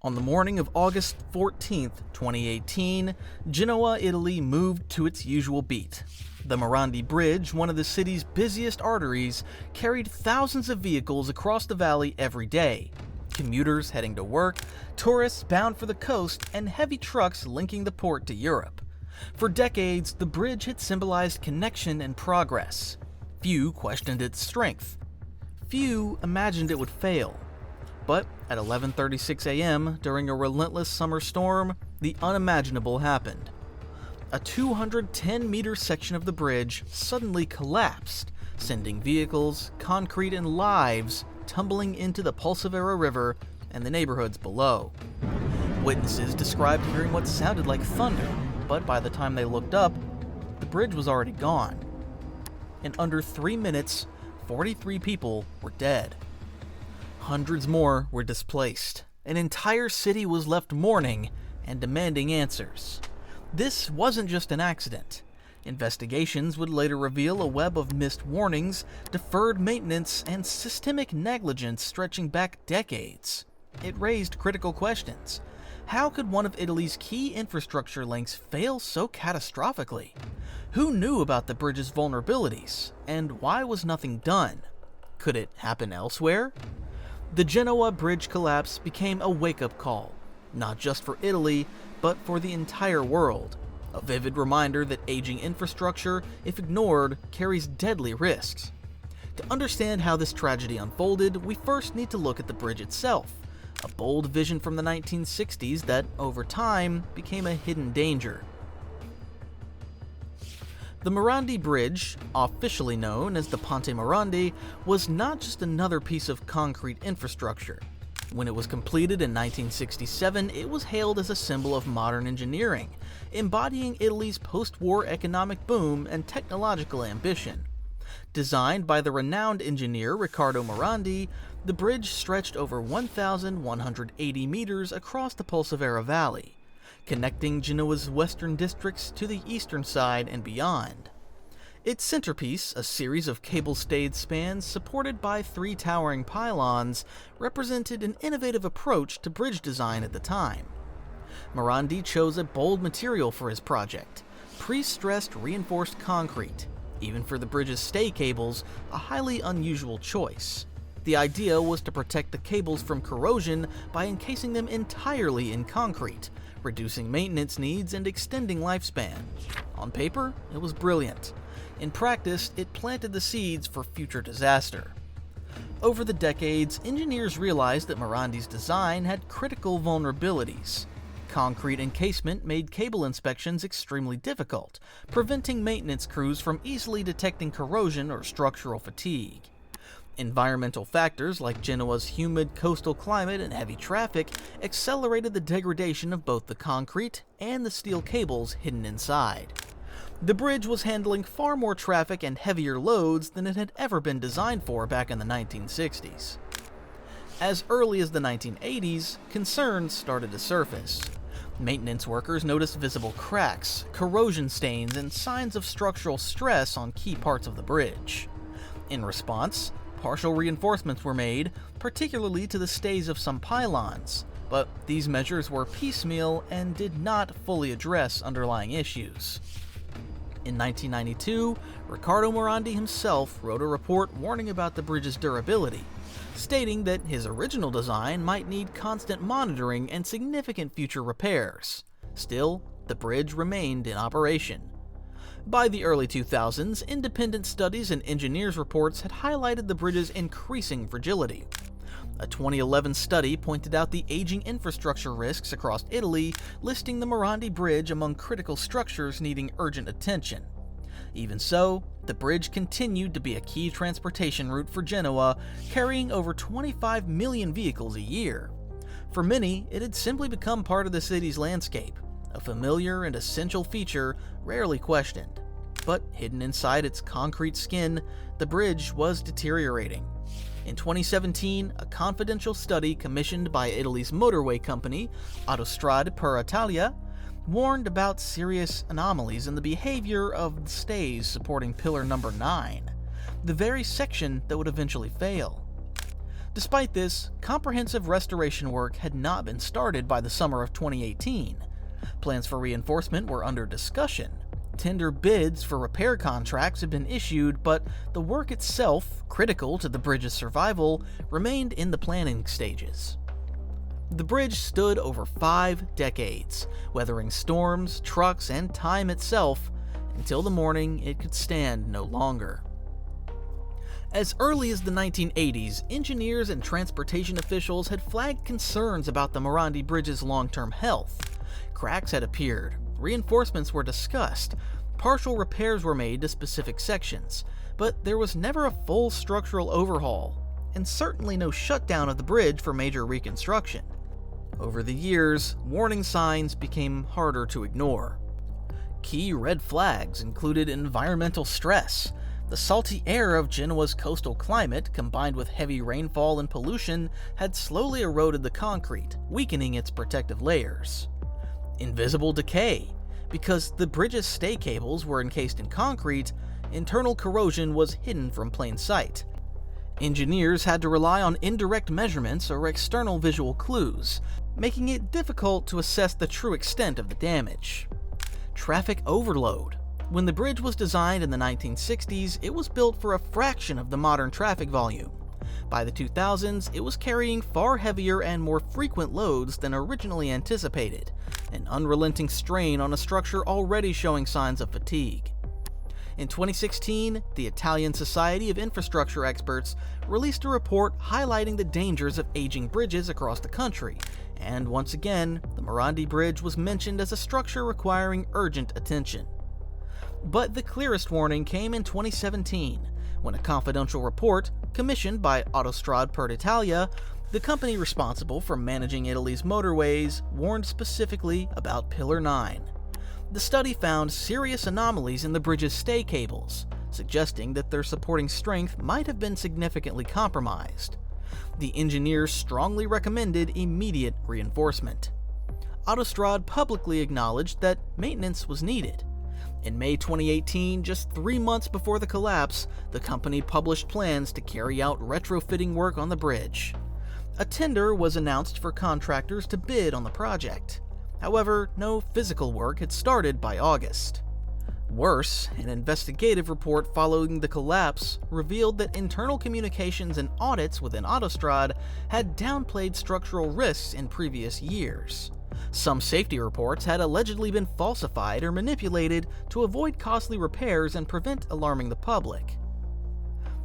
On the morning of August 14, 2018, Genoa, Italy moved to its usual beat. The Morandi Bridge, one of the city's busiest arteries, carried thousands of vehicles across the valley every day. Commuters heading to work, tourists bound for the coast, and heavy trucks linking the port to Europe. For decades, the bridge had symbolized connection and progress. Few questioned its strength. Few imagined it would fail. But at 11:36 a.m., during a relentless summer storm, the unimaginable happened. A 210-meter section of the bridge suddenly collapsed, sending vehicles, concrete, and lives tumbling into the Polsevera River and the neighborhoods below. Witnesses described hearing what sounded like thunder, but by the time they looked up, the bridge was already gone. In under 3 minutes, 43 people were dead. Hundreds more were displaced. An entire city was left mourning and demanding answers. This wasn't just an accident. Investigations would later reveal a web of missed warnings, deferred maintenance, and systemic negligence stretching back decades. It raised critical questions. How could one of Italy's key infrastructure links fail so catastrophically? Who knew about the bridge's vulnerabilities, and why was nothing done? Could it happen elsewhere? The Genoa bridge collapse became a wake-up call, not just for Italy, but for the entire world. A vivid reminder that aging infrastructure, if ignored, carries deadly risks. To understand how this tragedy unfolded, we first need to look at the bridge itself, a bold vision from the 1960s that, over time, became a hidden danger. The Morandi Bridge, officially known as the Ponte Morandi, was not just another piece of concrete infrastructure. When it was completed in 1967, it was hailed as a symbol of modern engineering, embodying Italy's post-war economic boom and technological ambition. Designed by the renowned engineer Riccardo Morandi, the bridge stretched over 1,180 meters across the Polsevera Valley, connecting Genoa's western districts to the eastern side and beyond. Its centerpiece, a series of cable-stayed spans supported by 3 towering pylons, represented an innovative approach to bridge design at the time. Morandi chose a bold material for his project, pre-stressed reinforced concrete. Even for the bridge's stay cables, a highly unusual choice. The idea was to protect the cables from corrosion by encasing them entirely in concrete, reducing maintenance needs and extending lifespan. On paper, it was brilliant. In practice, it planted the seeds for future disaster. Over the decades, engineers realized that Morandi's design had critical vulnerabilities. Concrete encasement made cable inspections extremely difficult, preventing maintenance crews from easily detecting corrosion or structural fatigue. Environmental factors like Genoa's humid coastal climate and heavy traffic accelerated the degradation of both the concrete and the steel cables hidden inside. The bridge was handling far more traffic and heavier loads than it had ever been designed for back in the 1960s. As early as the 1980s, concerns started to surface. Maintenance workers noticed visible cracks, corrosion stains, and signs of structural stress on key parts of the bridge. In response, partial reinforcements were made, particularly to the stays of some pylons, but these measures were piecemeal and did not fully address underlying issues. In 1992, Riccardo Morandi himself wrote a report warning about the bridge's durability, stating that his original design might need constant monitoring and significant future repairs. Still, the bridge remained in operation. By the early 2000s, independent studies and engineers' reports had highlighted the bridge's increasing fragility. A 2011 study pointed out the aging infrastructure risks across Italy, listing the Morandi Bridge among critical structures needing urgent attention. Even so, the bridge continued to be a key transportation route for Genoa, carrying over 25 million vehicles a year. For many, it had simply become part of the city's landscape, a familiar and essential feature rarely questioned. But hidden inside its concrete skin, the bridge was deteriorating. In 2017, a confidential study commissioned by Italy's motorway company, Autostrade per Italia, warned about serious anomalies in the behavior of the stays supporting Pillar Number 9, the very section that would eventually fail. Despite this, comprehensive restoration work had not been started by the summer of 2018. Plans for reinforcement were under discussion. Tender bids for repair contracts had been issued, but the work itself, critical to the bridge's survival, remained in the planning stages. The bridge stood over 5 decades, weathering storms, trucks, and time itself, until the morning it could stand no longer. As early as the 1980s, engineers and transportation officials had flagged concerns about the Morandi Bridge's long-term health. Cracks had appeared, reinforcements were discussed, partial repairs were made to specific sections, but there was never a full structural overhaul, and certainly no shutdown of the bridge for major reconstruction. Over the years, warning signs became harder to ignore. Key red flags included environmental stress. The salty air of Genoa's coastal climate, combined with heavy rainfall and pollution, had slowly eroded the concrete, weakening its protective layers. Invisible decay. Because the bridge's stay cables were encased in concrete, internal corrosion was hidden from plain sight. Engineers had to rely on indirect measurements or external visual clues, making it difficult to assess the true extent of the damage. Traffic overload. When the bridge was designed in the 1960s, it was built for a fraction of the modern traffic volume. By the 2000s, it was carrying far heavier and more frequent loads than originally anticipated, an unrelenting strain on a structure already showing signs of fatigue. In 2016, the Italian Society of Infrastructure Experts released a report highlighting the dangers of aging bridges across the country, and once again, the Morandi Bridge was mentioned as a structure requiring urgent attention. But the clearest warning came in 2017, when a confidential report, commissioned by Autostrade per Italia, the company responsible for managing Italy's motorways, warned specifically about Pillar 9. The study found serious anomalies in the bridge's stay cables, suggesting that their supporting strength might have been significantly compromised. The engineers strongly recommended immediate reinforcement. Autostrade publicly acknowledged that maintenance was needed. In May 2018, just 3 months before the collapse, the company published plans to carry out retrofitting work on the bridge. A tender was announced for contractors to bid on the project. However, no physical work had started by August. Worse, an investigative report following the collapse revealed that internal communications and audits within Autostrade had downplayed structural risks in previous years. Some safety reports had allegedly been falsified or manipulated to avoid costly repairs and prevent alarming the public.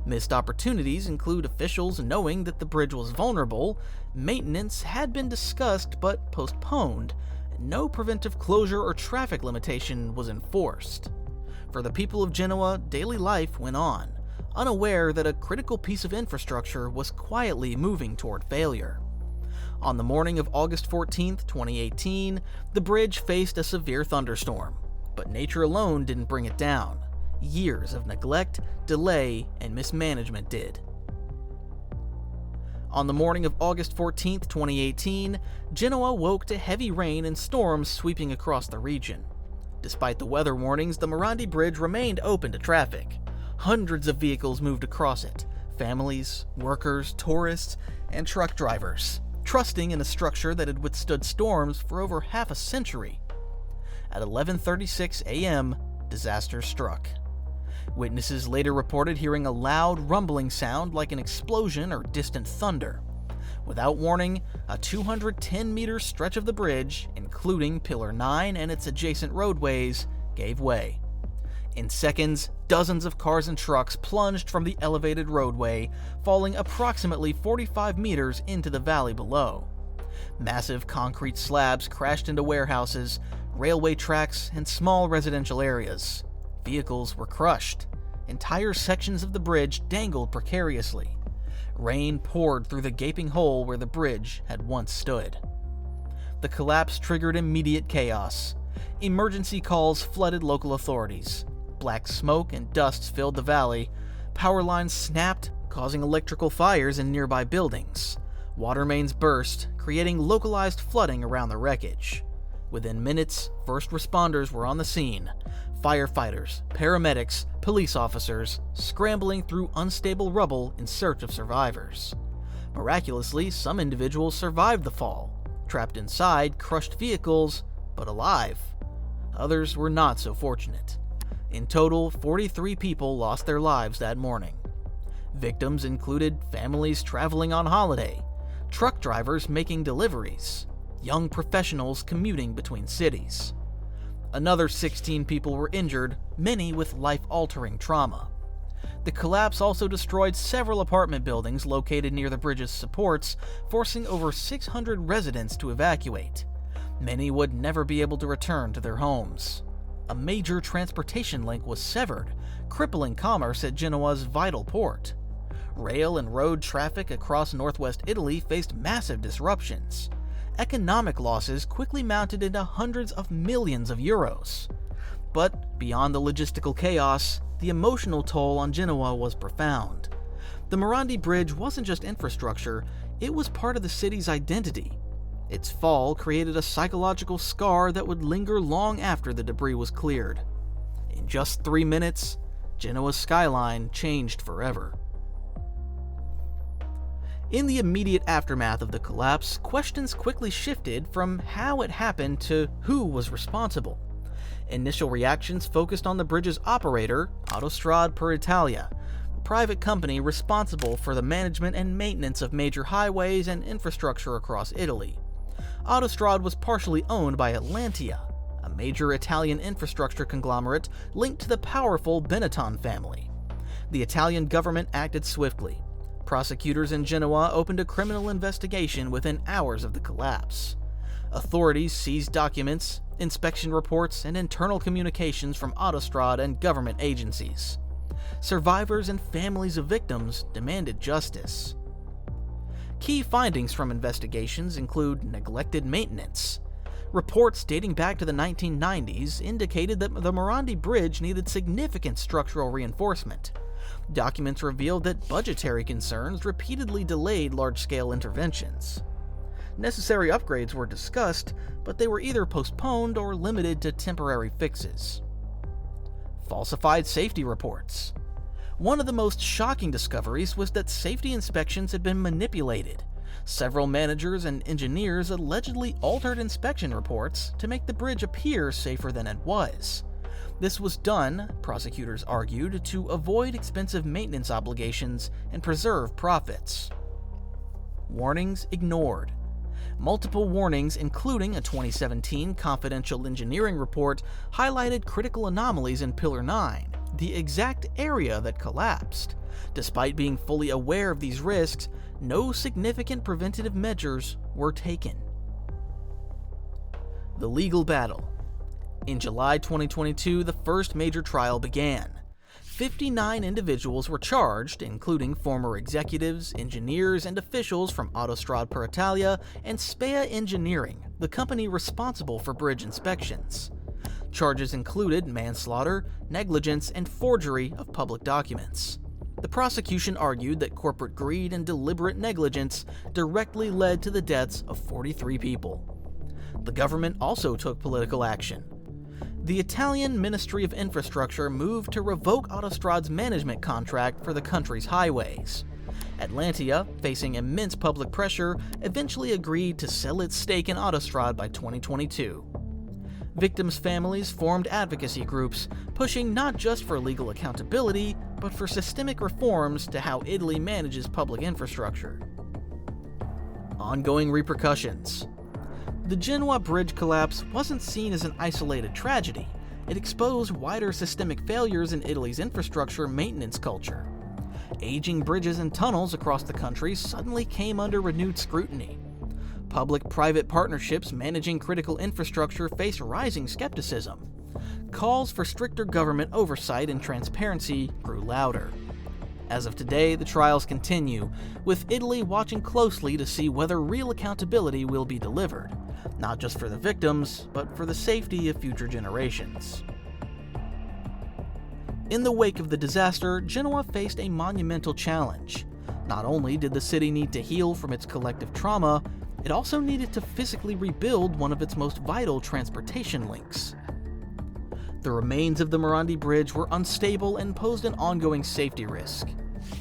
Missed opportunities include officials knowing that the bridge was vulnerable, maintenance had been discussed but postponed, and no preventive closure or traffic limitation was enforced. For the people of Genoa, daily life went on, unaware that a critical piece of infrastructure was quietly moving toward failure. On the morning of August 14, 2018, the bridge faced a severe thunderstorm, but nature alone didn't bring it down. Years of neglect, delay, and mismanagement did. On the morning of August 14, 2018, Genoa woke to heavy rain and storms sweeping across the region. Despite the weather warnings, the Morandi Bridge remained open to traffic. Hundreds of vehicles moved across it, families, workers, tourists, and truck drivers, trusting in a structure that had withstood storms for over half a century. At 11:36 a.m., disaster struck. Witnesses later reported hearing a loud rumbling sound like an explosion or distant thunder. Without warning, a 210-meter stretch of the bridge, including Pillar 9 and its adjacent roadways, gave way. In seconds, dozens of cars and trucks plunged from the elevated roadway, falling approximately 45 meters into the valley below. Massive concrete slabs crashed into warehouses, railway tracks, and small residential areas. Vehicles were crushed. Entire sections of the bridge dangled precariously. Rain poured through the gaping hole where the bridge had once stood. The collapse triggered immediate chaos. Emergency calls flooded local authorities. Black smoke and dust filled the valley. Power lines snapped, causing electrical fires in nearby buildings. Water mains burst, creating localized flooding around the wreckage. Within minutes, first responders were on the scene. Firefighters, paramedics, police officers, scrambling through unstable rubble in search of survivors. Miraculously, some individuals survived the fall, trapped inside crushed vehicles, but alive. Others were not so fortunate. In total, 43 people lost their lives that morning. Victims included families traveling on holiday, truck drivers making deliveries, young professionals commuting between cities. Another 16 people were injured, many with life-altering trauma. The collapse also destroyed several apartment buildings located near the bridge's supports, forcing over 600 residents to evacuate. Many would never be able to return to their homes. A major transportation link was severed, crippling commerce at Genoa's vital port. Rail and road traffic across northwest Italy faced massive disruptions. Economic losses quickly mounted into hundreds of millions of euros. But beyond the logistical chaos, the emotional toll on Genoa was profound. The Morandi Bridge wasn't just infrastructure, it was part of the city's identity. Its fall created a psychological scar that would linger long after the debris was cleared. In just 3 minutes, Genoa's skyline changed forever. In the immediate aftermath of the collapse, questions quickly shifted from how it happened to who was responsible. Initial reactions focused on the bridge's operator, Autostrade per Italia, a private company responsible for the management and maintenance of major highways and infrastructure across Italy. Autostrade was partially owned by Atlantia, a major Italian infrastructure conglomerate linked to the powerful Benetton family. The Italian government acted swiftly. Prosecutors in Genoa opened a criminal investigation within hours of the collapse. Authorities seized documents, inspection reports, and internal communications from Autostrade and government agencies. Survivors and families of victims demanded justice. Key findings from investigations include neglected maintenance. Reports dating back to the 1990s indicated that the Morandi Bridge needed significant structural reinforcement. Documents revealed that budgetary concerns repeatedly delayed large-scale interventions. Necessary upgrades were discussed, but they were either postponed or limited to temporary fixes. Falsified safety reports. One of the most shocking discoveries was that safety inspections had been manipulated. Several managers and engineers allegedly altered inspection reports to make the bridge appear safer than it was. This was done, prosecutors argued, to avoid expensive maintenance obligations and preserve profits. Warnings ignored. Multiple warnings, including a 2017 confidential engineering report, highlighted critical anomalies in Pillar 9, the exact area that collapsed. Despite being fully aware of these risks, no significant preventative measures were taken. The legal battle. In July 2022, the first major trial began. 59 individuals were charged, including former executives, engineers, and officials from Autostrade per Italia and Spea Engineering, the company responsible for bridge inspections. Charges included manslaughter, negligence, and forgery of public documents. The prosecution argued that corporate greed and deliberate negligence directly led to the deaths of 43 people. The government also took political action. The Italian Ministry of Infrastructure moved to revoke Autostrade's management contract for the country's highways. Atlantia, facing immense public pressure, eventually agreed to sell its stake in Autostrade by 2022. Victims' families formed advocacy groups, pushing not just for legal accountability, but for systemic reforms to how Italy manages public infrastructure. Ongoing repercussions. The Genoa bridge collapse wasn't seen as an isolated tragedy. It exposed wider systemic failures in Italy's infrastructure maintenance culture. Aging bridges and tunnels across the country suddenly came under renewed scrutiny. Public-private partnerships managing critical infrastructure face rising skepticism. Calls for stricter government oversight and transparency grew louder. As of today, the trials continue, with Italy watching closely to see whether real accountability will be delivered, not just for the victims, but for the safety of future generations. In the wake of the disaster, Genoa faced a monumental challenge. Not only did the city need to heal from its collective trauma, it also needed to physically rebuild one of its most vital transportation links. The remains of the Morandi Bridge were unstable and posed an ongoing safety risk.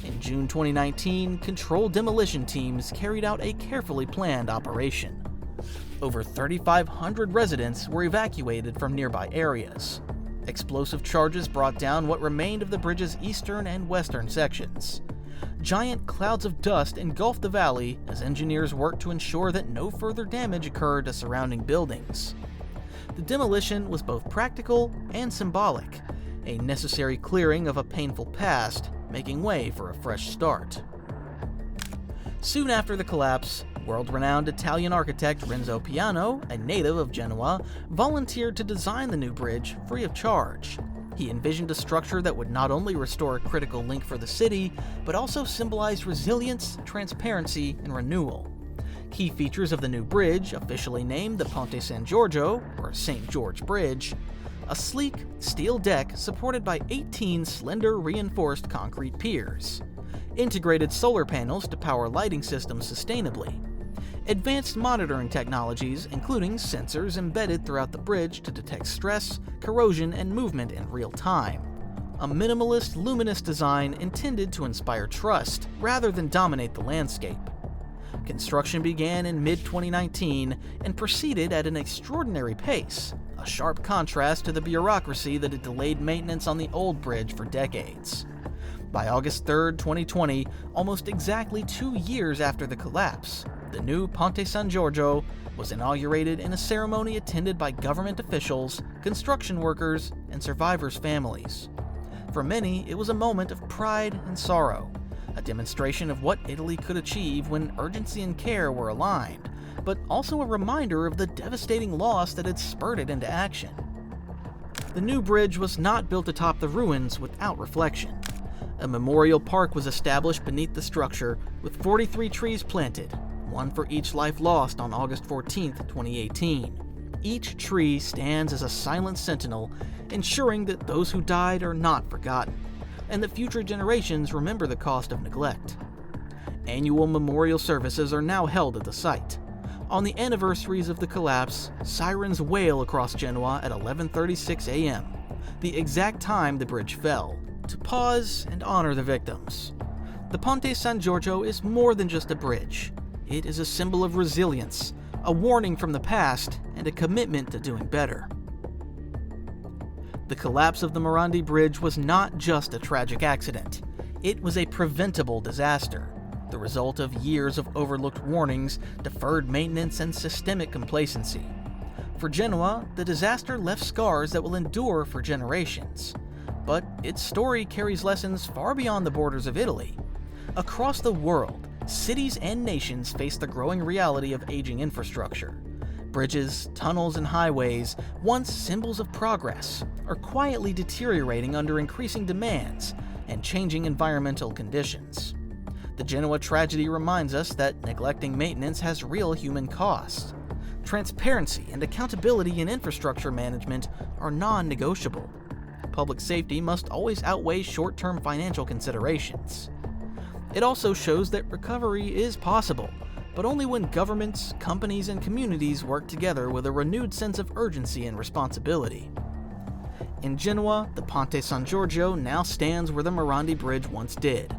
In June 2019, controlled demolition teams carried out a carefully planned operation. Over 3,500 residents were evacuated from nearby areas. Explosive charges brought down what remained of the bridge's eastern and western sections. Giant clouds of dust engulfed the valley as engineers worked to ensure that no further damage occurred to surrounding buildings. The demolition was both practical and symbolic, a necessary clearing of a painful past, making way for a fresh start. Soon after the collapse, world-renowned Italian architect Renzo Piano, a native of Genoa, volunteered to design the new bridge free of charge. He envisioned a structure that would not only restore a critical link for the city, but also symbolize resilience, transparency, and renewal. Key features of the new bridge, officially named the Ponte San Giorgio, or St. George Bridge: a sleek steel deck supported by 18 slender reinforced concrete piers, integrated solar panels to power lighting systems sustainably, advanced monitoring technologies including sensors embedded throughout the bridge to detect stress, corrosion, and movement in real time, a minimalist, luminous design intended to inspire trust rather than dominate the landscape. Construction began in mid-2019 and proceeded at an extraordinary pace, a sharp contrast to the bureaucracy that had delayed maintenance on the old bridge for decades. By August 3, 2020, almost exactly 2 years after the collapse, the new Ponte San Giorgio was inaugurated in a ceremony attended by government officials, construction workers, and survivors' families. For many, it was a moment of pride and sorrow, a demonstration of what Italy could achieve when urgency and care were aligned, but also a reminder of the devastating loss that had spurred it into action. The new bridge was not built atop the ruins without reflection. A memorial park was established beneath the structure with 43 trees planted, one for each life lost on August 14, 2018. Each tree stands as a silent sentinel, ensuring that those who died are not forgotten, and that future generations remember the cost of neglect. Annual memorial services are now held at the site. On the anniversaries of the collapse, sirens wail across Genoa at 11:36 a.m., the exact time the bridge fell, to pause and honor the victims. The Ponte San Giorgio is more than just a bridge. It is a symbol of resilience, a warning from the past, and a commitment to doing better. The collapse of the Morandi Bridge was not just a tragic accident. It was a preventable disaster, the result of years of overlooked warnings, deferred maintenance, and systemic complacency. For Genoa, the disaster left scars that will endure for generations. But its story carries lessons far beyond the borders of Italy. Across the world, cities and nations face the growing reality of aging infrastructure. Bridges, tunnels, and highways, once symbols of progress, are quietly deteriorating under increasing demands and changing environmental conditions. The Genoa tragedy reminds us that neglecting maintenance has real human costs. Transparency and accountability in infrastructure management are non-negotiable. Public safety must always outweigh short-term financial considerations. It also shows that recovery is possible, but only when governments, companies, and communities work together with a renewed sense of urgency and responsibility. In Genoa, the Ponte San Giorgio now stands where the Morandi Bridge once did,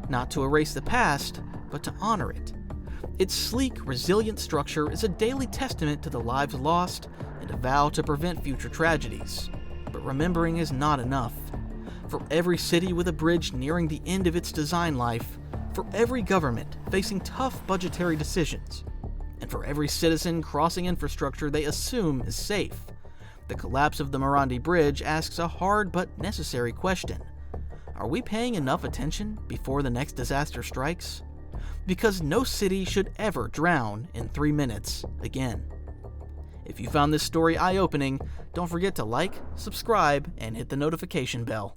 not to erase the past, but to honor it. Its sleek, resilient structure is a daily testament to the lives lost and a vow to prevent future tragedies. But remembering is not enough. For every city with a bridge nearing the end of its design life, for every government facing tough budgetary decisions, and for every citizen crossing infrastructure they assume is safe, the collapse of the Morandi Bridge asks a hard but necessary question. Are we paying enough attention before the next disaster strikes? Because no city should ever drown in 3 minutes again. If you found this story eye-opening, don't forget to like, subscribe, and hit the notification bell.